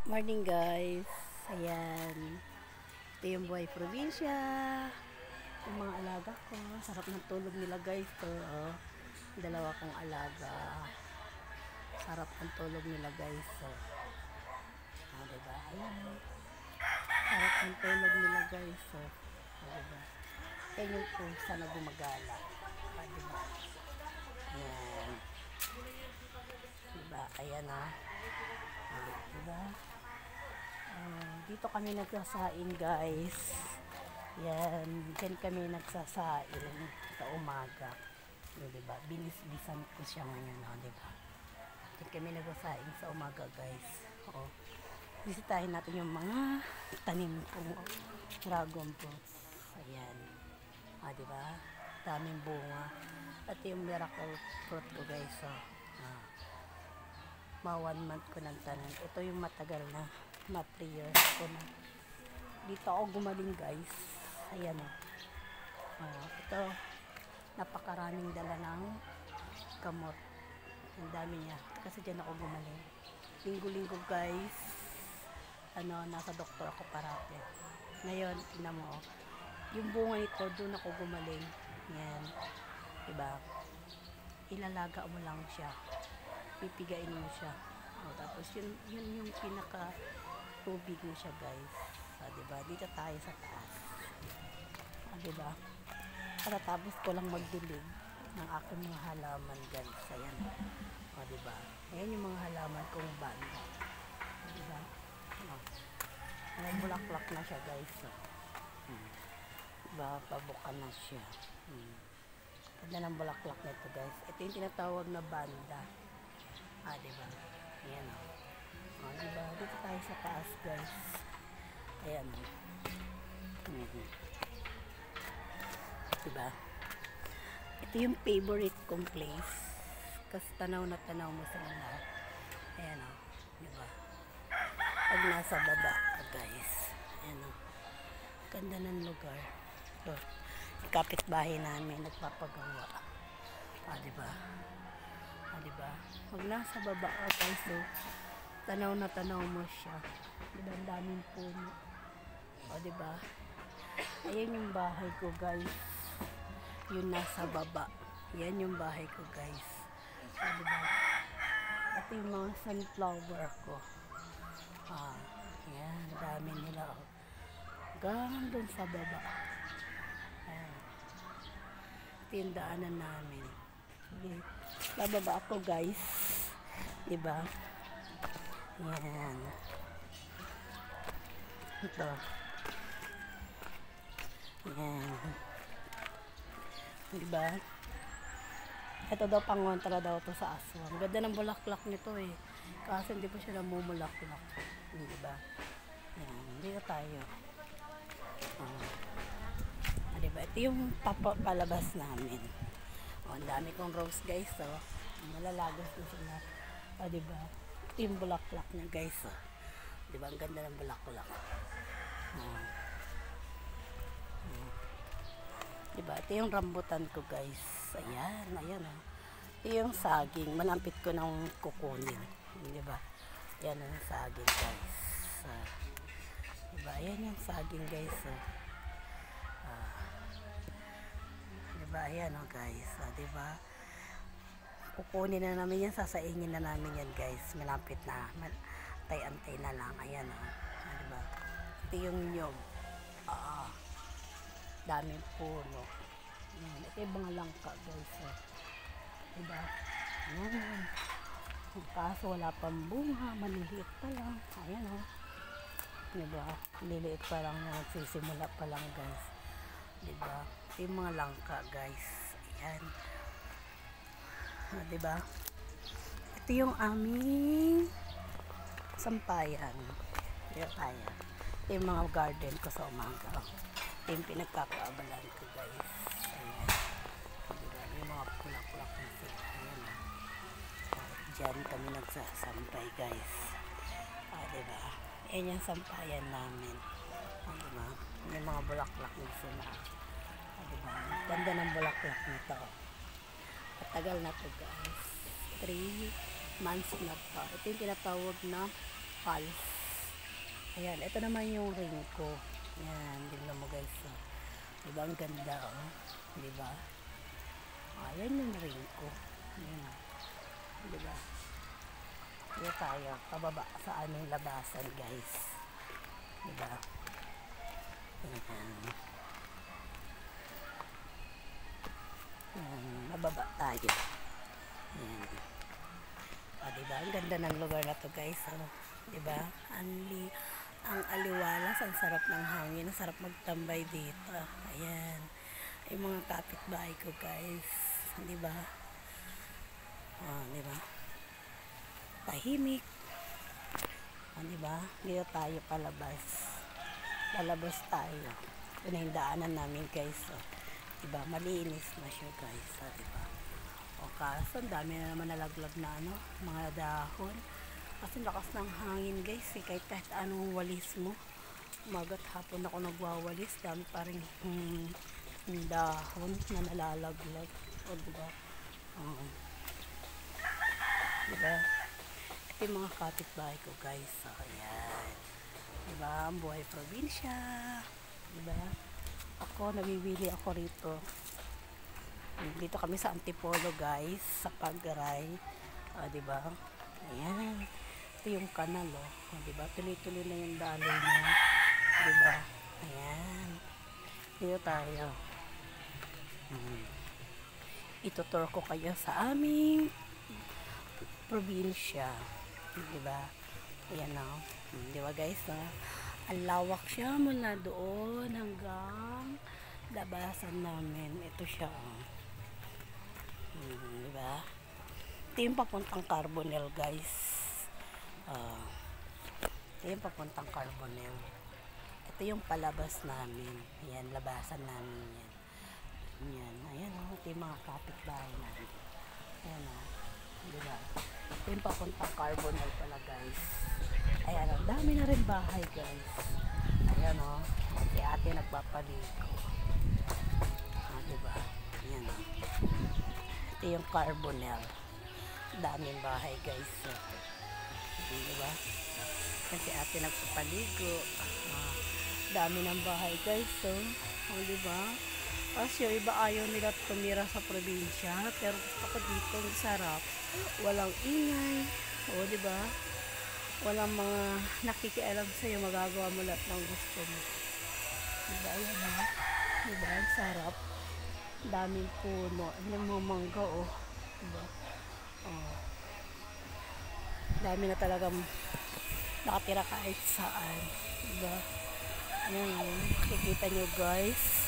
Morning guys. Ayan. Ito yung buhay probinsya. Yung mga alaga ko. Sarap ng tulog nila guys. Ito, oh. Dalawa kong alaga. Sarap ng tulog nila guys. So, diba? Ayan. Sarap ng tulog nila guys. So, diba? Ayan yung pusa na gumagala. Diba? Ayan. Diba? Ayan ah. Diba? Dito kami nagsasain guys. Yan, dyan kami nagsasain sa umaga. Diba? Binis-bisan ko siya ngayon, diba? Dyan kami nagsasain sa umaga guys. Bisitahin natin yung mga tanim kong dragon fruits. Ayan. Diba? Daming bunga. At yung miracle fruit ko guys. Ma 1 month ko ng tanim. Ito yung matagal na ma-prayer ko na. Dito ako gumaling guys. Ayan o. Ito, napakaraming dala ng gamot. Ang dami niya. Kasi dyan ako gumaling. Linggo-linggo guys. Nasa doktor ako parate. Ngayon, tingnan mo. Yung bunga nito, doon ako gumaling. Yan. Diba? Ilalaga mo lang siya. Pipigain mo siya. Tapos yun yung pinaka tubig mo siya guys. Diba? Dito tayo sa taas. Diba? Tapos ko lang magdilig ng aking mga halaman guys. Ayan. Diba? Ayan yung mga halaman kong banda. Diba? Bulaklak na siya guys. Diba? Pabukan na siya. Ganda ng bulaklak nito guys. Ito yung tinatawag na banda. Diba? Ayan o. Diba? Dito tayo sa taas guys. Ayan o. Diba? Ito yung favorite kong place. Kasi tanaw na tanaw mo sa lahat. Ayan o. Diba? Pag nasa baba guys. Ayan o. Ganda ng lugar. Ito. Kapitbahay namin nagpapagawa. Diba? Diba? Pag nasa baba ka guys, so, tanaw na tanaw mo siya. Diba? Ang daming puno. Diba? Ayan yung bahay ko guys. Yung nasa baba. Yan yung bahay ko guys. Diba? Ito yung mga sunflower ko. Yan. Dami nila. Hanggang dun sa baba. Ayan. Ito yung daanan namin. Bababa ako guys. Diba? Yan. Ito. Yan. Diba? Ito daw pangontra daw to sa aswang. Ganda ng bulaklak nito eh. Kasi hindi pa siya namumulaklak. Diba? Yan. Dito tayo. Diba? Ito yung palabas namin. Ang dami kong rose guys. Malalagas na sila. Diba? Ito yung bulaklak niya guys. Diba? Ang ganda ng bulaklak. Diba? Ito yung rambutan ko guys. Ayan. Ayan o. Ito yung saging. Malampit ko nang kukunin. Diba? Ayan yung saging guys. Diba? Ayan yung saging guys. Diba? Ayan o guys. Diba? Kukunin na namin yan. Sasaingin na namin yan guys. Malampit na. Antay-antay na lang. Ayan o. Diba? Ito yung nyog. Daming puno. Ito yung mga langka guys. Diba? Ayan. Kaso wala pang bunga. Maliliit pa lang. Ayan o. Diba? Maliliit pa lang. Nagsisimula pa lang guys. Diba? Ito yung mga langka guys. Ayan. Diba? Ito yung aming sampayan. Dito tayo. Ito yung mga garden ko sa umaga. Ito yung pinagkakaabalan ko guys. Ayan. Diba? Yung mga pulak-pulak na sila. Ayan. Diyan kami nagsasampay guys. Diba? Ayan yung sampayan namin. Diba? Yung mga bulaklak na sila. Diba? Ganda ng bulaklak nito. Matagal na to guys. 3 months na to. Ito yung tinatawag na pulse. Ayan, ito naman yung ring ko. Ayan, tingnan mo guys. Oh. Diba ang ganda, oh. Diba? Ayan yung ring ko. Ayan. Diba? Dito tayo, pababa sa aming labasan guys. Diba? Ayan. Ayan, mababa tayo. Ayan. O, diba? Ang ganda ng lugar na to guys. Oh. Diba? Ang aliwalas, ang sarap ng hangin, ang sarap magtambay dito. Ayan. Yung mga kapitbahay ko guys. Diba? O, diba? Tahimik. O, diba? Dito tayo palabas. Lalabas tayo. Ito na yung daanan namin guys. O, diba? Malinis na siya guys. O, diba? O, kaso ang dami na naman nalaglag na mga dahon. Kasi lakas ng hangin guys. Kahit anong walis mo. Umagat hapon ako nagwawalis. Dami pa rin dahon na nalalaglag. O, diba? Diba? Ito yung mga kapitbahay ko guys. So, ayan. Diba? Ang buhay probinsya. Diba? Ako, nabibili ako rito. Dito kami sa Antipolo guys. Sa Pagaray. Diba? Ayan. Ito yung kanal, oh. Diba? Tuloy-tuloy na yung daloy niya. Diba? Ayan. Dito tayo. Itutur ko kayo sa aming probinsya. Diba? Ayan na. Diba guys? Ang lawak siya mula doon hanggang labasan namin. Ito siya. Diba? Ito yung papuntang Carbonell guys. Ito yung papuntang Carbonell. Ito yung palabas namin. Ayan, labasan namin yan. Ayan, ayan o. Ito yung mga kapitbahay namin. Ayan o. Diba? Ito yung papuntang Carbonell pala guys. Ayan o. Dami na rin bahay guys. Ayan o. Si ate nagpapaligo. Diba? Ayan o. Ito yung Carbonell. Daming bahay guys. Diba? Kasi ate nagpapaligo. Dami ng bahay guys. Diba? Kasi yung iba ayaw nila tumira sa probinsya. Pero gusto ko dito ang sarap. Walang ingay. Diba? Walang mga nakikialam sa'yo. Magagawa mo lahat ng gusto mo. Diba? Ayan ha. Diba? Ang sarap. Daming puno. Yung mga mangga Diba? Dami na talagang nakatira kahit saan. Diba? Ayan, makikita nyo guys.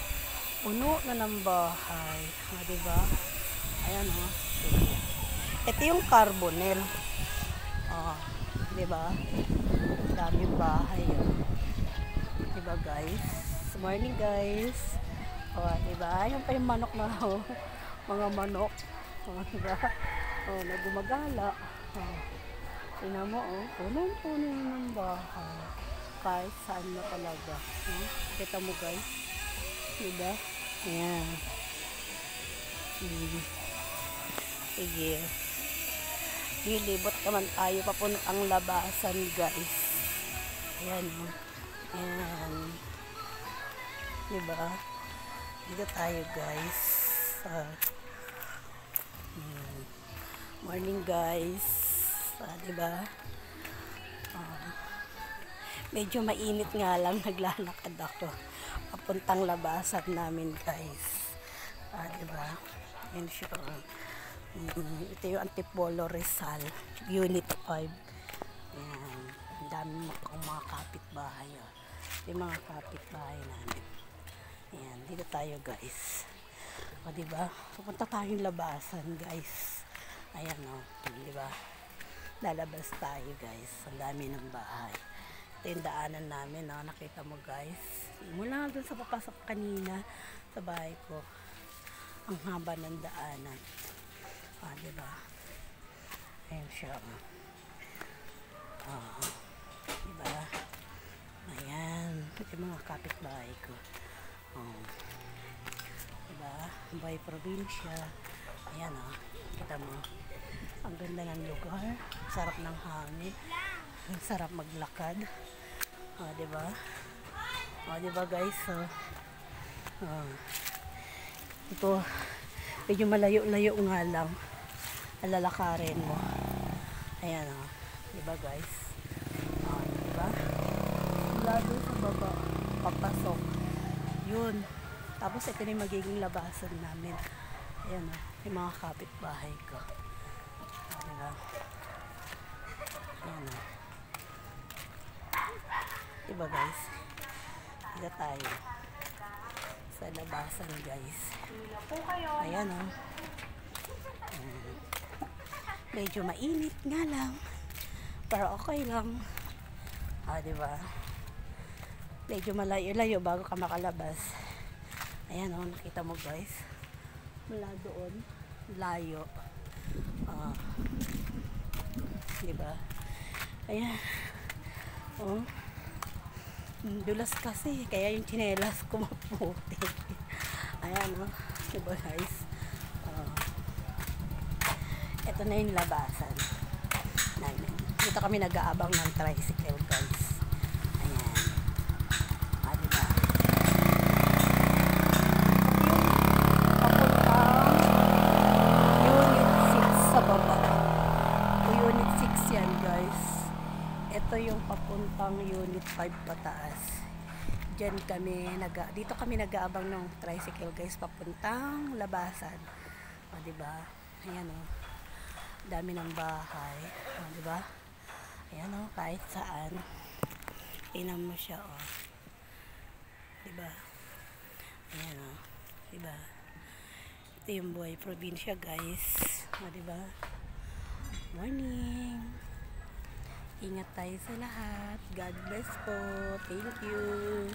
Puno na ng bahay. Diba? Ayan o. Ito yung Carbonell. Diba? Daming bahay. Diba guys? Morning guys. Diba? Ayan pa yung manok na mga manok. Diba? Nagumagala. Tingnan mo, punong-puno ng bahay. Kahit saan na talaga. Kita mo guys. Diba? Ayan. Sige. Lilibot naman tayo papuntang labasan guys. Ayan. Ayan. Diba? Dito tayo guys. Morning guys. Diba? Medyo mainit nga lang. Naglalakad ako papuntang labasan namin guys. Diba? Yan siya. Ito yung Antipolo Rizal Unit 5. Ayan. Ang dami mga kapitbahay. Ito yung mga kapitbahay namin. Ayan. Dito tayo guys. Diba? Pupunta tayong labasan guys. Ayan o. Diba? Lalabas tayo guys. Ang dami ng bahay. Ito yung daanan namin. Nakita mo guys. Mula doon sa papasok kanina sa bahay ko. Ang haba ng daanan. Diba? Ayan siya. Diba? Ayan. Ito yung mga kapitbahay ko. Diba? Bahay probinsya. Ayan o. Kita mo. Ang ganda ng lugar. Sarap ng hangin. Ang sarap maglakad. diba? Diba guys? Ito, medyo malayo-layo nga lang. Alalakarin mo. Ayan, diba guys? Diba? Mula doon sa baba, papasok. Yun. Tapos ito na yung magiging labasan namin. Ayan, yung mga kapitbahay ko. Diba? Ayan, diba guys? Dito tayo sa labasan guys. Ayan, medyo mainit nga lang, pero okay lang. Diba? Medyo malayo-layo bago ka makalabas. Ayan, nakita mo guys, mula doon layo. Diba? Ayan, dulas kasi, kaya yung tsinelas ko maputi. Ayan, diba guys? Ito na yung labasan namin. Dito kami nag-aabang ng tricycle guys. Ayan. Diba? Yung papuntang Unit 6 sa baba. O Unit 6 yan guys. Ito yung papuntang Unit 5 pataas. Dito kami nag-aabang ng tricycle guys, papuntang labasan. Diba? Ayan, dami ng bahay. Diba? Ayan, kahit saan. Tingnan mo siya, diba? Ayan, diba? Ito yung buhay probinsya guys. Diba? Morning. Ingat tayo sa lahat. God bless po. Thank you.